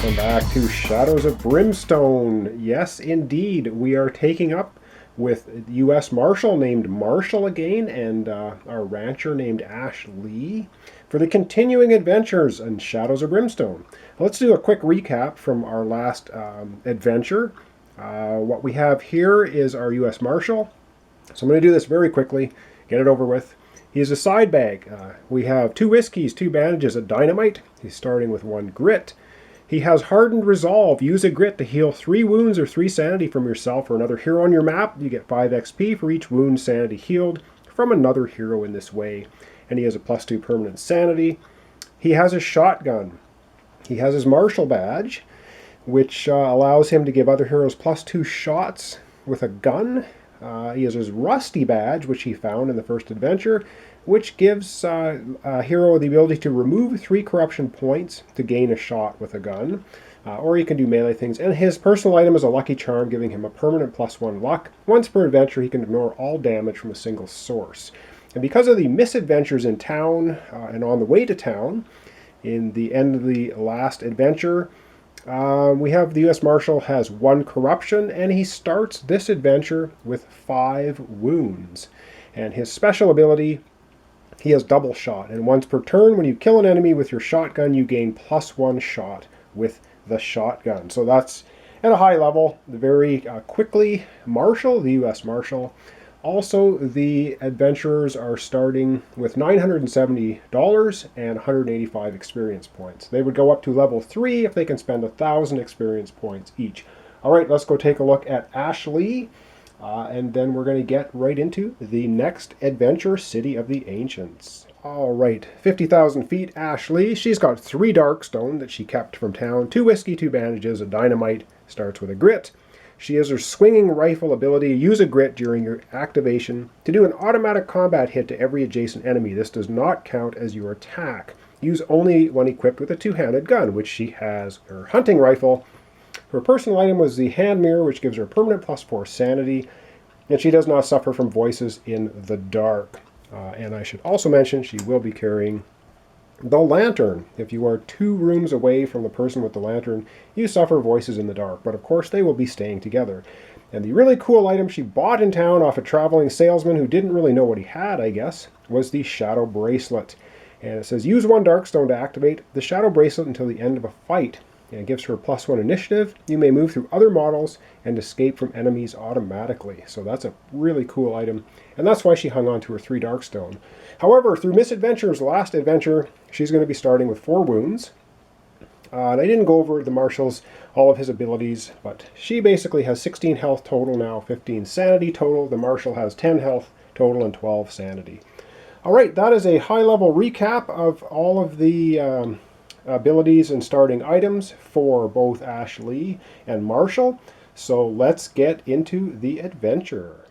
Welcome back to Shadows of Brimstone. Yes, indeed, we are taking up with U.S. Marshal named Marshall again and our rancher named Ashlee for the continuing adventures in Shadows of Brimstone. Let's do a quick recap from our last adventure. What we have here is our U.S. Marshal. So I'm going to do this very quickly, get it over with. He has a side bag. We have 2 whiskeys, 2 bandages, a dynamite. He's starting with 1 grit. He has Hardened Resolve. Use a grit to heal 3 wounds or 3 sanity from yourself or another hero on your map. You get 5 XP for each wound sanity healed from another hero in this way. And he has a +2 permanent sanity. He has a shotgun. He has his Marshal badge, which allows him to give other heroes +2 shots with a gun. He has his Rusty badge, which he found in the first adventure, which gives a hero the ability to remove 3 corruption points to gain a shot with a gun. Or he can do melee things. And his personal item is a Lucky Charm, giving him a permanent +1 luck. Once per adventure, he can ignore all damage from a single source. And because of the misadventures in town and on the way to town, in the end of the last adventure, we have the U.S. Marshal has 1 corruption, and he starts this adventure with 5 wounds. And his special ability, he has double shot, and once per turn, when you kill an enemy with your shotgun, you gain +1 shot with the shotgun. So that's at a high level, very quickly Marshal, the U.S. Marshal. Also, the adventurers are starting with $970 and 185 experience points. They would go up to level 3 if they can spend 1,000 experience points each. All right, let's go take a look at Ashlee, and then we're going to get right into the next adventure, City of the Ancients. All right, 50,000 feet, Ashlee. She's got 3 Darkstone that she kept from town, 2 whiskey, 2 bandages, a dynamite, starts with a grit. She has her swinging rifle ability. Use a grit during your activation to do an automatic combat hit to every adjacent enemy. This does not count as your attack. Use only when equipped with a 2-handed gun, which she has. Her hunting rifle. Her personal item was the hand mirror, which gives her a permanent +4 sanity. And she does not suffer from voices in the dark. And I should also mention she will be carrying the lantern. If you are 2 rooms away from the person with the lantern, you suffer voices in the dark, but of course they will be staying together. And the really cool item she bought in town off a traveling salesman who didn't really know what he had, I guess, was the Shadow Bracelet. And it says, use 1 Darkstone to activate the Shadow Bracelet until the end of a fight. And it gives her a +1 initiative. You may move through other models and escape from enemies automatically. So that's a really cool item. And that's why she hung on to her 3 Darkstone. However, through misadventures, last adventure, she's going to be starting with 4 wounds. And I didn't go over the Marshal's, all of his abilities, but she basically has 16 health total now, 15 sanity total. The Marshal has 10 health total and 12 sanity. All right, that is a high-level recap of all of the abilities and starting items for both Ashlee and Marshal. So let's get into the adventure.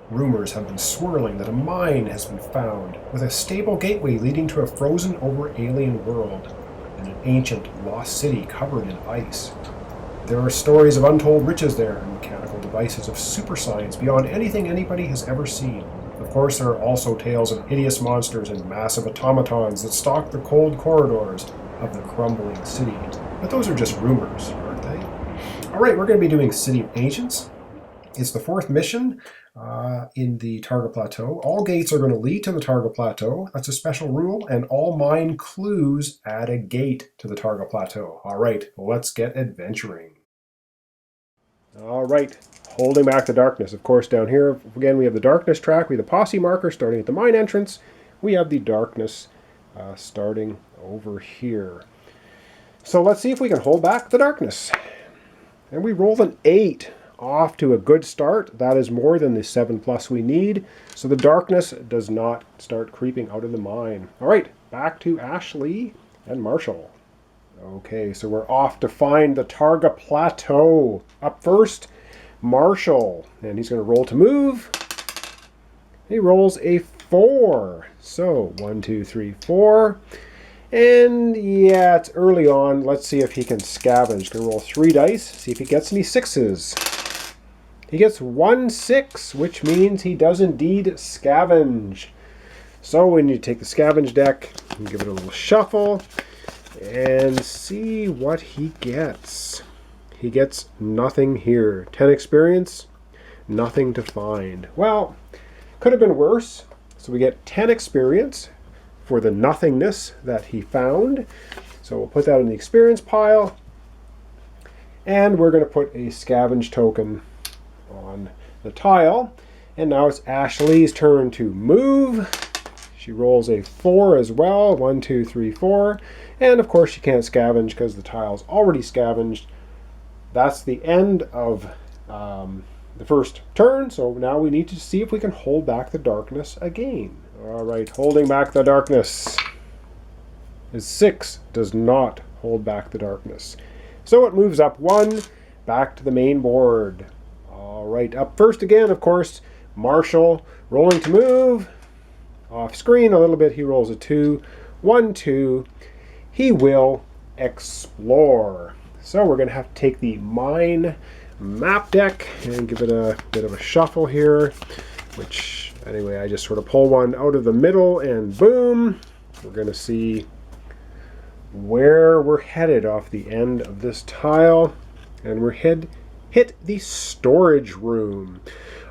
Rumors have been swirling that a mine has been found, with a stable gateway leading to a frozen-over alien world, and an ancient lost city covered in ice. There are stories of untold riches there, and mechanical devices of super science beyond anything anybody has ever seen. Of course, there are also tales of hideous monsters and massive automatons that stalk the cold corridors of the crumbling city. But those are just rumors, aren't they? All right, we're going to be doing City of Ancients. It's the 4th mission in the Targa Plateau. All gates are going to lead to the Targa Plateau. That's a special rule, and all mine clues add a gate to the Targa Plateau. All right, let's get adventuring. All right, holding back the darkness. Of course, down here, again, we have the darkness track. We have the posse marker starting at the mine entrance. We have the darkness starting over here. So let's see if we can hold back the darkness. And we rolled an 8. Off to a good start. That is more than the 7+ we need. So the darkness does not start creeping out of the mine. All right, back to Ashlee and Marshal. Okay, so we're off to find the Targa Plateau. Up first, Marshal. And he's going to roll to move. He rolls a 4. So 1, 2, 3, 4. And yeah, it's early on. Let's see if he can scavenge. Going to roll 3 dice, see if he gets any 6s. He gets 1 6, which means he does indeed scavenge. So we need to take the scavenge deck and give it a little shuffle. and see what he gets. He gets nothing here. 10 experience, nothing to find. Well, could have been worse. So we get 10 experience for the nothingness that he found. So we'll put that in the experience pile. And we're going to put a scavenge token on the tile. And now it's Ashlee's turn to move. She rolls a 4 as well. 1, 2, 3, 4. And of course she can't scavenge because the tile's already scavenged. That's the end of the first turn. So now we need to see if we can hold back the darkness again. All right, holding back the darkness is 6. Does not hold back the darkness. So it moves up 1, back to the main board. All right, up first again, of course, Marshall rolling to move. Off screen a little bit, he rolls a 2. 1, 2. He will explore. So we're going to have to take the mine map deck and give it a bit of a shuffle here, which anyway, I just sort of pull one out of the middle and boom, we're going to see where we're headed off the end of this tile, and we're hit the storage room.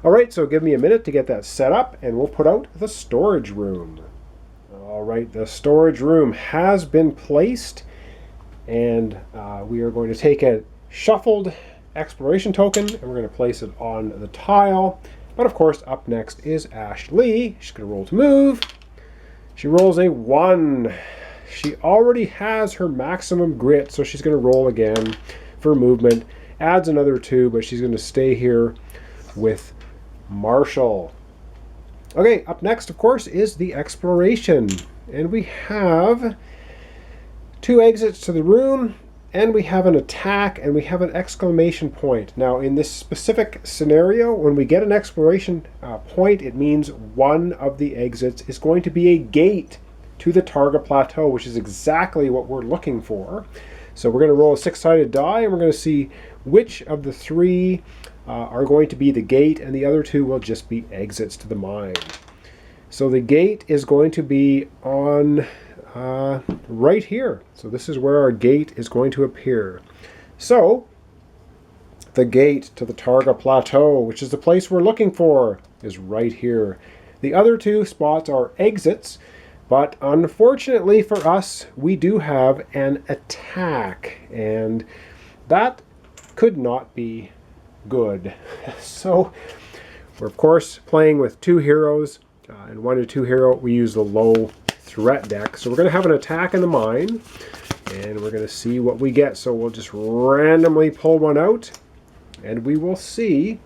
All right, so give me a minute to get that set up and we'll put out the storage room. All right, the storage room has been placed, and we are going to take a shuffled exploration token and we're going to place it on the tile. But of course, up next is Ashlee. She's going to roll to move. She rolls a 1. She already has her maximum grit, so she's going to roll again for movement. Adds another 2, but she's going to stay here with Marshall. Okay, up next, of course, is the exploration. And we have 2 exits to the room, and we have an attack, and we have an exclamation point. Now, in this specific scenario, when we get an exploration point, it means one of the exits is going to be a gate to the Targa Plateau, which is exactly what we're looking for. So we're going to roll a 6-sided die, and we're going to see which of the 3 are going to be the gate, and the other 2 will just be exits to the mine. So the gate is going to be on right here. So this is where our gate is going to appear. So the gate to the Targa Plateau, which is the place we're looking for, is right here. The other 2 spots are exits, but unfortunately for us, we do have an attack, and that could not be good. So we're of course playing with 2 heroes, and 1 to 2 hero. We use the low threat deck. So we're going to have an attack in the mine, and we're going to see what we get. So we'll just randomly pull one out, and we will see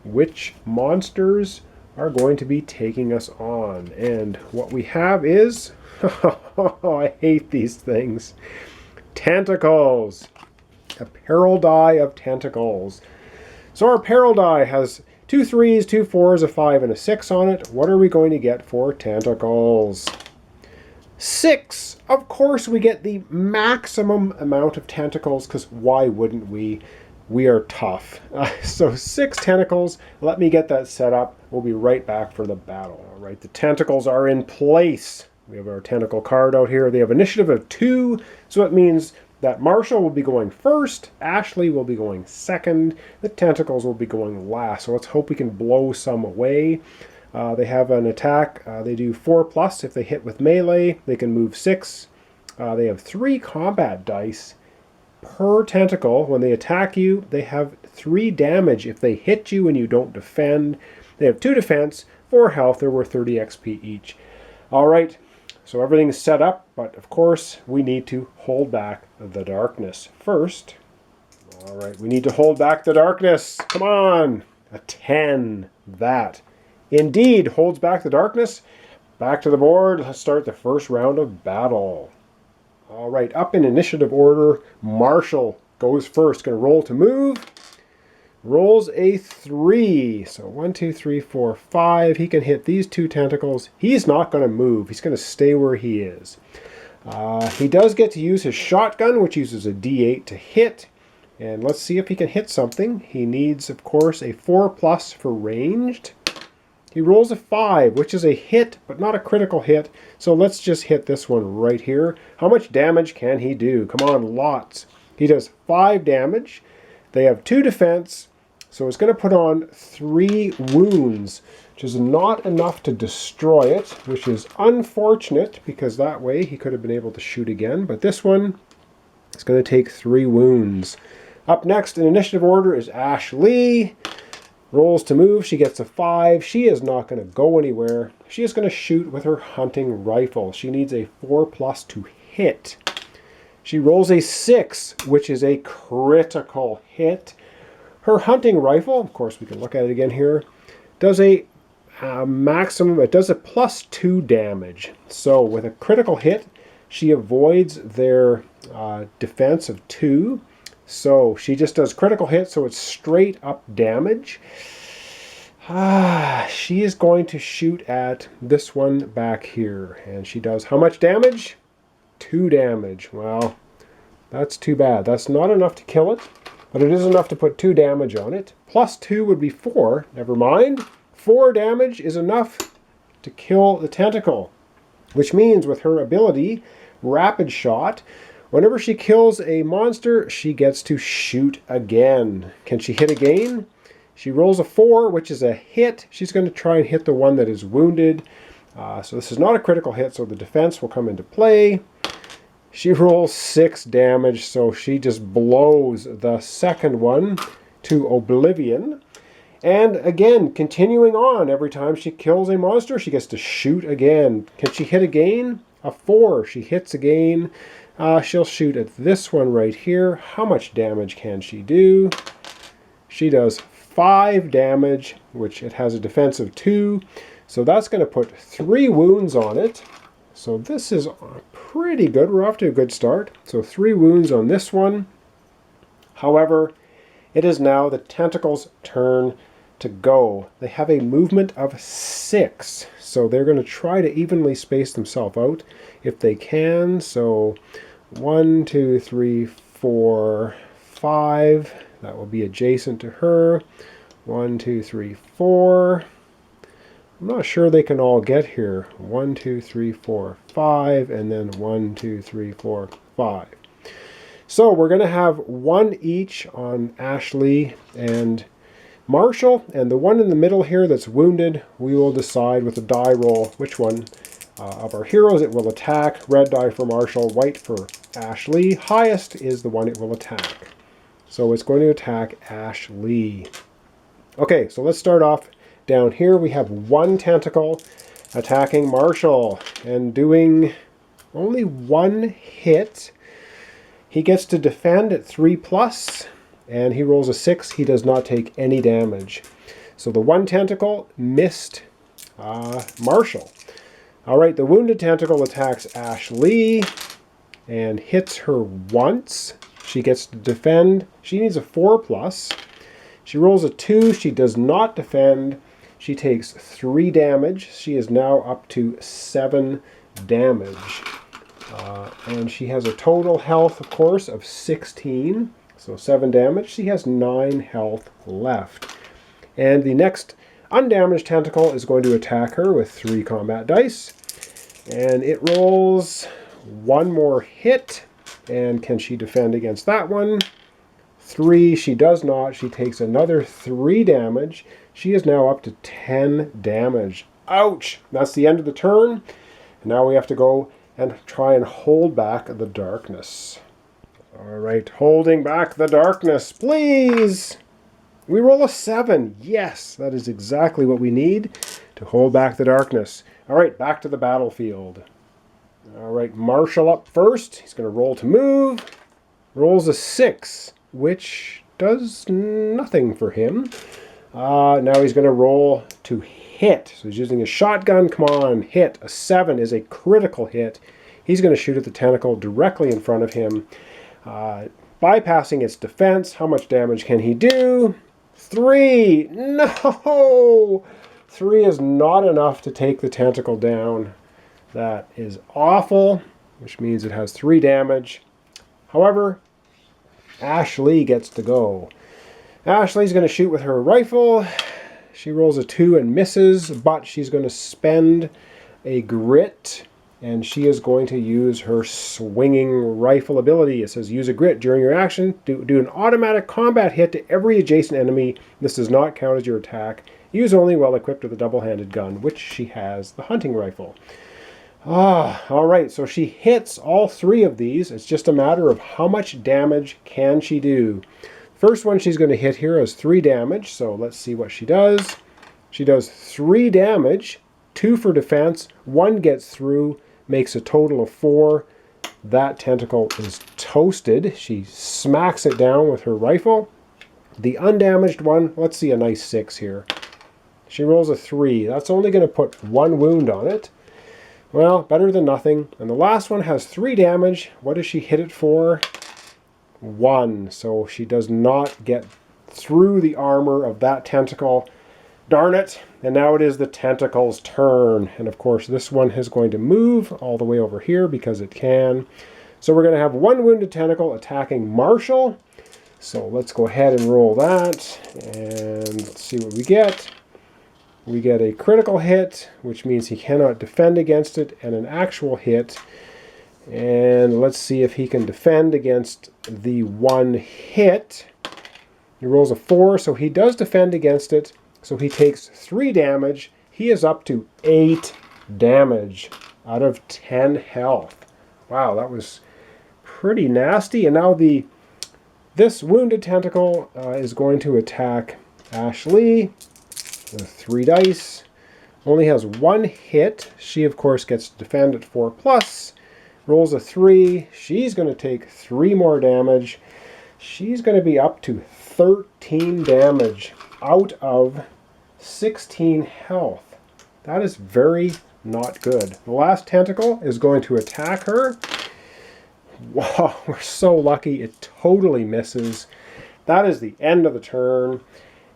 which monsters are going to be taking us on. And what we have is, I hate these things, Tentacles. A peril die of Tentacles. So our peril die has 2 3s, 2 4s, a 5, and a 6 on it. What are we going to get for Tentacles? 6! Of course we get the maximum amount of Tentacles, because why wouldn't we? We are tough. So 6 Tentacles. Let me get that set up. We'll be right back for the battle. All right, the Tentacles are in place. We have our Tentacle card out here. They have initiative of 2, so it means that Marshall will be going first, Ashlee will be going second, the Tentacles will be going last. So let's hope we can blow some away. They have an attack. They do 4+. If they hit with melee, they can move 6. They have 3 combat dice per tentacle. When they attack you, they have 3 damage if they hit you and you don't defend. They have 2 defense, 4 health. They're worth 30 XP each. All right. So everything's set up, but of course we need to hold back the darkness first. All right, we need to hold back the darkness. Come on, a 10. That indeed holds back the darkness. Back to the board. Let's start the first round of battle. All right, up in initiative order, Marshall goes first. Going to roll to move. Rolls a 3. So 1, 2, 3, 4, 5. He can hit these 2 tentacles. He's not going to move. He's going to stay where he is. He does get to use his shotgun, which uses a D8 to hit. And let's see if he can hit something. He needs, of course, a 4+ for ranged. He rolls a 5, which is a hit, but not a critical hit. So let's just hit this one right here. How much damage can he do? Come on, lots. He does 5 damage. They have 2 defense, so it's going to put on 3 wounds, which is not enough to destroy it, which is unfortunate, because that way he could have been able to shoot again. But this one is going to take 3 wounds. Up next in initiative order is Ashlee. Rolls to move, she gets a 5. She is not going to go anywhere. She is going to shoot with her hunting rifle. She needs a 4+ to hit. She rolls a 6, which is a critical hit. Her hunting rifle, of course we can look at it again here, does a maximum, it does a +2 damage. So with a critical hit, she avoids their defense of 2. So she just does critical hit, so it's straight up damage. She is going to shoot at this one back here. And she does how much damage? 2 damage. Well, that's too bad. That's not enough to kill it, but it is enough to put 2 damage on it. +2 would be 4. Never mind. 4 damage is enough to kill the tentacle, which means with her ability, Rapid Shot, whenever she kills a monster, she gets to shoot again. Can she hit again? She rolls a 4, which is a hit. She's going to try and hit the one that is wounded. So this is not a critical hit, so the defense will come into play. She rolls 6 damage, so she just blows the second one to oblivion. And again, continuing on, every time she kills a monster, she gets to shoot again. Can she hit again? A 4. She hits again. She'll shoot at this one right here. How much damage can she do? She does 5 damage, which it has a defense of 2. So that's going to put 3 wounds on it. So this is pretty good. We're off to a good start. So 3 wounds on this one. However, it is now the tentacle's turn to go. They have a movement of 6. So they're going to try to evenly space themselves out if they can. So 1, 2, 3, 4, 5. That will be adjacent to her. 1, 2, 3, 4. I'm not sure they can all get here. 1, 2, 3, 4, 5, and then 1, 2, 3, 4, 5. So we're going to have 1 each on Ashlee and Marshal, and the one in the middle here that's wounded, we will decide with a die roll which one of our heroes it will attack. Red die for Marshal, white for Ashlee. Highest is the one it will attack. So it's going to attack Ashlee. Okay, so let's start off down here. We have 1 tentacle attacking Marshal and doing only 1 hit. He gets to defend at 3+, and he rolls a 6. He does not take any damage. So the 1 tentacle missed Marshal. All right, the wounded tentacle attacks Ashlee and hits her once. She gets to defend. She needs a 4+. She rolls a 2. She does not defend. She takes 3 damage. She is now up to 7 damage. And she has a total health, of course, of 16. So 7 damage. She has 9 health left. And the next undamaged tentacle is going to attack her with 3 combat dice. And it rolls 1 more hit. And can she defend against that one? 3. She does not. She takes another 3 damage. She is now up to 10 damage. Ouch! That's the end of the turn. And now we have to go and try and hold back the darkness. All right, holding back the darkness, please. We roll a 7. Yes, that is exactly what we need to hold back the darkness. All right, back to the battlefield. All right, Marshal up first. He's going to roll to move. Rolls a 6, which does nothing for him. Now he's going to roll to hit. So he's using his shotgun. Come on, hit. A 7 is a critical hit. He's going to shoot at the tentacle directly in front of him. Bypassing its defense. How much damage can he do? 3. No! 3 is not enough to take the tentacle down. That is awful, which means it has 3 damage. However, Ashlee gets to go. Ashlee's going to shoot with her rifle. She rolls a 2 and misses, but she's going to spend a grit, and she is going to use her swinging rifle ability. It says use a grit during your action. Do an automatic combat hit to every adjacent enemy. This does not count as your attack. Use only while equipped with a double-handed gun, which she has, the hunting rifle. Alright, so she hits all 3 of these. It's just a matter of how much damage can she do. First one she's going to hit here is 3 damage, so let's see what she does. She does 3 damage, 2 for defense, 1 gets through, makes a total of 4. That tentacle is toasted. She smacks it down with her rifle. The undamaged one, let's see a nice 6 here. She rolls a 3. That's only going to put 1 wound on it. Well, better than nothing. And the last one has 3 damage. What does she hit it for? 1. So she does not get through the armor of that tentacle. Darn it. And now it is the tentacle's turn. And of course this one is going to move all the way over here because it can. So we're going to have 1 wounded tentacle attacking Marshal. So let's go ahead and roll that. And let's see what we get. We get a critical hit, which means he cannot defend against it, and an actual hit. And let's see if he can defend against the 1 hit. He rolls a 4, so he does defend against it. So he takes 3 damage. He is up to 8 damage out of 10 health. Wow, that was pretty nasty. And now this wounded tentacle is going to attack Ashlee. 3 dice. Only has 1 hit. She, of course, gets to defend at 4+. Rolls a 3. She's going to take 3 more damage. She's going to be up to 13 damage out of 16 health. That is very not good. The last tentacle is going to attack her. Wow, we're so lucky. It totally misses. That is the end of the turn.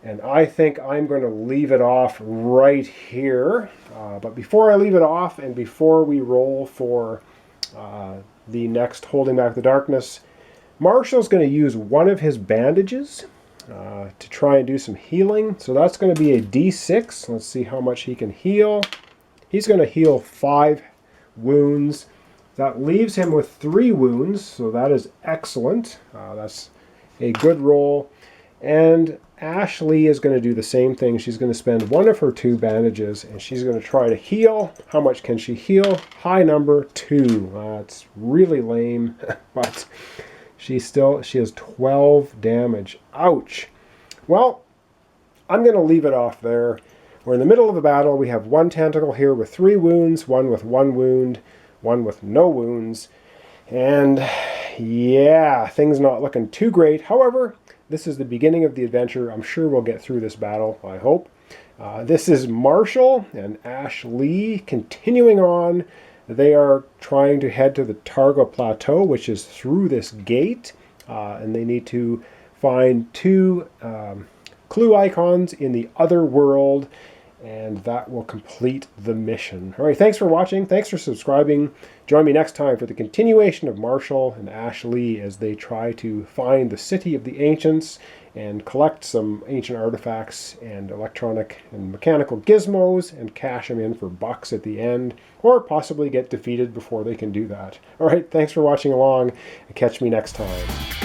And I think I'm going to leave it off right here. But before I leave it off and before we roll for the next Holding Back the Darkness, Marshal's going to use one of his bandages to try and do some healing. So that's going to be a D6. Let's see how much he can heal. He's going to heal 5 wounds. That leaves him with 3 wounds, so that is excellent. That's a good roll. And Ashlee is going to do the same thing. She's going to spend 1 of her 2 bandages, and she's going to try to heal. How much can she heal? High number 2. It's really lame, but she has 12 damage. Ouch. Well, I'm going to leave it off there. We're in the middle of the battle. We have 1 tentacle here with 3 wounds, 1 with 1 wound, 1 with no wounds. And yeah, things not looking too great. However, this is the beginning of the adventure. I'm sure we'll get through this battle, I hope. This is Marshal and Ashlee continuing on. They are trying to head to the Targa Plateau, which is through this gate. And they need to find 2 clue icons in the other world. And that will complete the mission. All right, thanks for watching. Thanks for subscribing. Join me next time for the continuation of Marshal and Ashlee as they try to find the City of the Ancients and collect some ancient artifacts and electronic and mechanical gizmos and cash them in for bucks at the end, or possibly get defeated before they can do that. All right, thanks for watching along, and catch me next time.